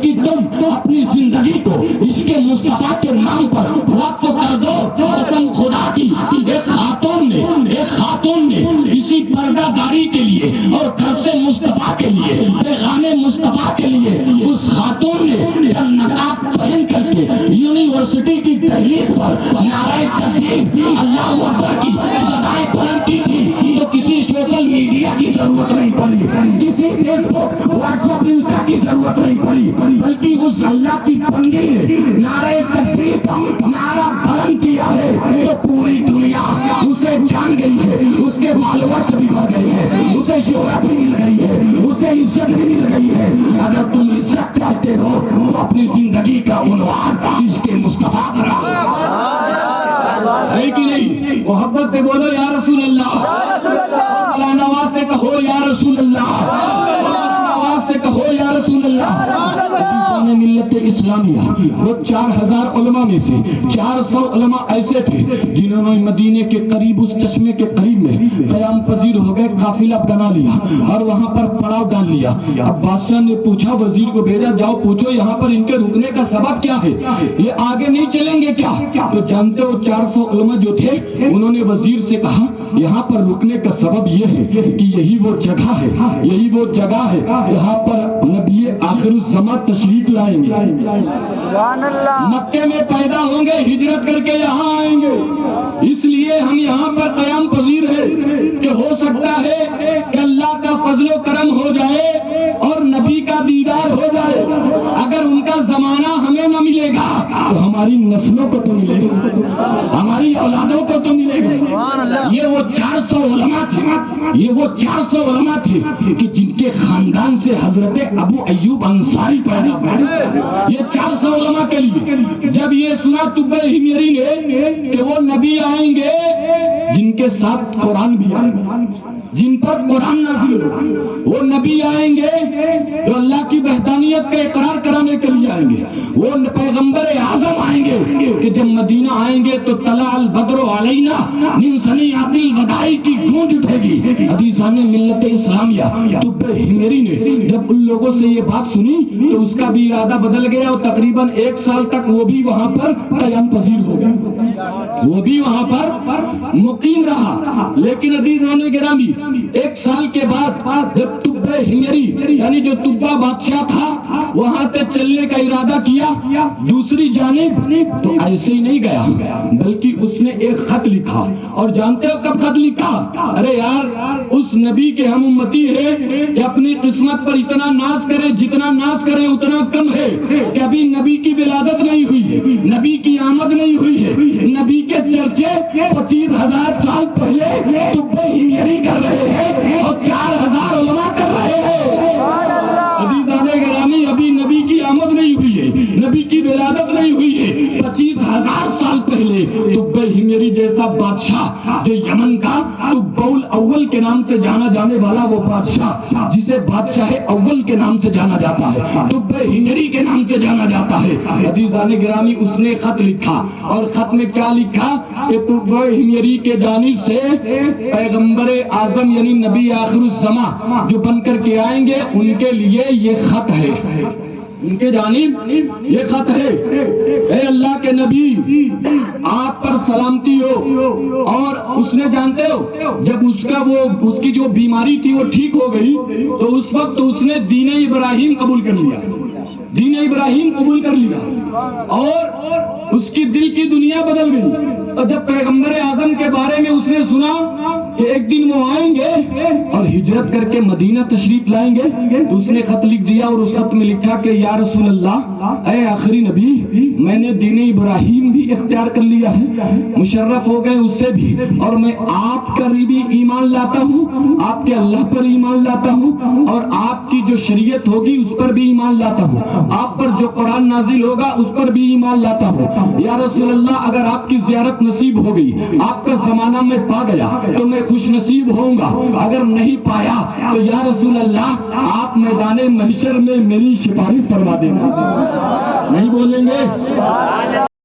بلکہ تم اپنی زندگی کو اس کے مصطفیٰ کے نام پر وقف کر دو۔ قسم خدا کی ایک خاتون نے اسی پردہ داری کے لیے اور درس مصطفیٰ کے لیے، پیغام مصطفیٰ کے لیے، اس خاتون نے جب نقاب پہن کر کے یونیورسٹی کی تحریک پر نعرہ تکبیر اللہ اکبر کی صدائیں بلند کی تھی تو کسی سوشل میڈیا کی ضرورت نہیں پڑی، کسی فیس بک واٹس ایپ انسٹا کی ضرورت نہیں پڑی، بلکہ اس اللہ کی بندی نے نعرہ تکبیر کا نعرہ بلند کیا ہے تو پوری دنیا اسے جان گئی ہے، اس کے فالوورز بھی بڑھ گئے ہیں، اسے شہرت بھی مل گئی ہے، اسے عزت بھی مل گئی ہے۔ اگر تم عزت چاہتے ہو تو اپنی زندگی کا عنوان اس کے مصطفیٰ بناؤ، ہے کہ نہیں؟ محبت سے بولو یا رسول اللہ، آواز سے کہو یا رسول اللہ، آواز سے کہو یا رسول اللہ۔ ملت اسلامیہ وہ 4000 علماء میں سے 400 علماء ایسے تھے جنہوں نے مدینے کے قریب اس چشمے کے قریب میں قیام پذیر ہو گئے، قافلہ بنا لیا اور وہاں پر پڑاؤ ڈال لیا۔ اب بادشاہ نے پوچھا، وزیر کو بھیجا، جاؤ پوچھو یہاں پر ان کے رکنے کا سبب کیا ہے، یہ آگے نہیں چلیں گے کیا؟ تو جانتے ہو 400 علماء جو تھے انہوں نے وزیر سے کہا یہاں پر رکنے کا سبب یہ ہے کہ یہی وہ جگہ ہے جہاں پر نبی آخر الزمان تشریف لائیں گے، مکے میں پیدا ہوں گے، ہجرت کر کے یہاں آئیں گے، اس لیے ہم یہاں پر قیام پذیر ہے کہ ہو سکتا ہے کہ اللہ کا فضل و کرم ہو جائے اور نبی کا دیدار ہو جائے۔ اگر ان کا زمانہ ہمیں نہ ملے گا تو ہماری نسلوں کو تو ملے گا، ہماری اولادوں کو تو ملے گا۔ یہ وہ 400 علماء تھے کہ جن کے خاندان سے حضرت ابو ایوب انصاری پیدا ہوئے۔ یہ 400 علماء کے لیے جب یہ سنا طب ہمیری نے کہ وہ نبی آئیں گے جن کے ساتھ قرآن بھی آئیں گے، جن پر قرآن نازل ہو، وہ نبی آئیں گے جو اللہ کی وحدانیت کا اقرار کرانے کے لیے آئیں گے، وہ پیغمبر اعظم آئیں گے کہ جب مدینہ آئیں گے تو طلع البدر علینا من ثنیات الوداع کی گونج اٹھے گی۔ عزیزان ملت اسلامیہ طب ہمیری نے جب ان لوگوں سے یہ بات سنی تو اس کا بھی ارادہ بدل گیا اور تقریباً 1 سال تک وہ بھی وہاں پر قیام پذیر ہو گیا، وہ بھی وہاں پر مقیم رہا۔ لیکن عزیزان گرامی 1 سال کے بعد جب طب ہمیری یعنی جو طبہ بادشاہ تھا وہاں سے چلنے کا ارادہ کیا دوسری جانب، تو ایسے ہی نہیں گیا بلکہ اس نے ایک خط لکھا۔ اور جانتے ہو کب خط لکھا؟ ارے یار اس نبی کے ہم امتی ہے کہ اپنی قسمت پر اتنا ناز کرے، جتنا ناز کرے اتنا کم ہے کہ ابھی نبی کی ولادت نہیں ہوئی ہے، نبی کی آمد نہیں ہوئی ہے، نبی کے چرچے 25,000 سال پہلے طب ہمیری کر رہے ہیں اور 4,000 علماء کر رہے ہیں۔ عزیزان گرامی ابھی نبی کی آمد نہیں ہوئی ہے، نبی کی ولادت نہیں ہوئی ہے، 25,000 سال پہلے طب ہمیری جیسا بادشاہ جو یمن کا طبول اول کے نام سے جانا جانے والا وہ بادشاہ جسے بادشاہ اول کے نام سے جانا جاتا ہے، طب ہمیری کے نام سے جانا جاتا ہے۔ عزیزان گرامی اس نے خط لکھا اور خط میں کیا لکھا کہ طب ہمیری کے جانب سے پیغمبر اعظم یعنی نبی آخر الزمان جو بن کر کے آئیں گے ان کے لیے یہ خط ہے، ان کے جانب یہ خط ہے۔ اے اللہ کے نبی آپ پر سلامتی ہو۔ اور اس نے جانتے ہو جب اس کی جو بیماری تھی وہ ٹھیک ہو گئی تو اس وقت اس نے دین ابراہیم قبول کر لیا اور اس کی دل کی دنیا بدل گئی۔ اور جب پیغمبر اعظم کے بارے میں اس نے سنا کہ ایک دن وہ آئیں گے اور ہجرت کر کے مدینہ تشریف لائیں گے تو اس نے خط لکھ دیا اور اس خط میں لکھا کہ یا رسول اللہ، اے آخری نبی، میں نے دین ابراہیم بھی اختیار کر لیا ہے، مشرف ہو گئے اس سے بھی، اور میں آپ کا بھی ایمان لاتا ہوں، آپ کے اللہ پر ایمان لاتا ہوں اور آپ کی جو شریعت ہوگی اس پر بھی ایمان لاتا ہوں، آپ پر جو قرآن نازل ہوگا اس پر بھی ایمان لاتا ہوں۔ یا رسول اللہ اگر آپ کی زیارت نصیب ہو گئی، آپ کا زمانہ میں پا گیا تو میں خوش نصیب ہوں گا، اگر نہیں پایا تو یا رسول اللہ آپ میدان محشر میں میری سفارش فرما دینا۔ نہیں بولیں گے؟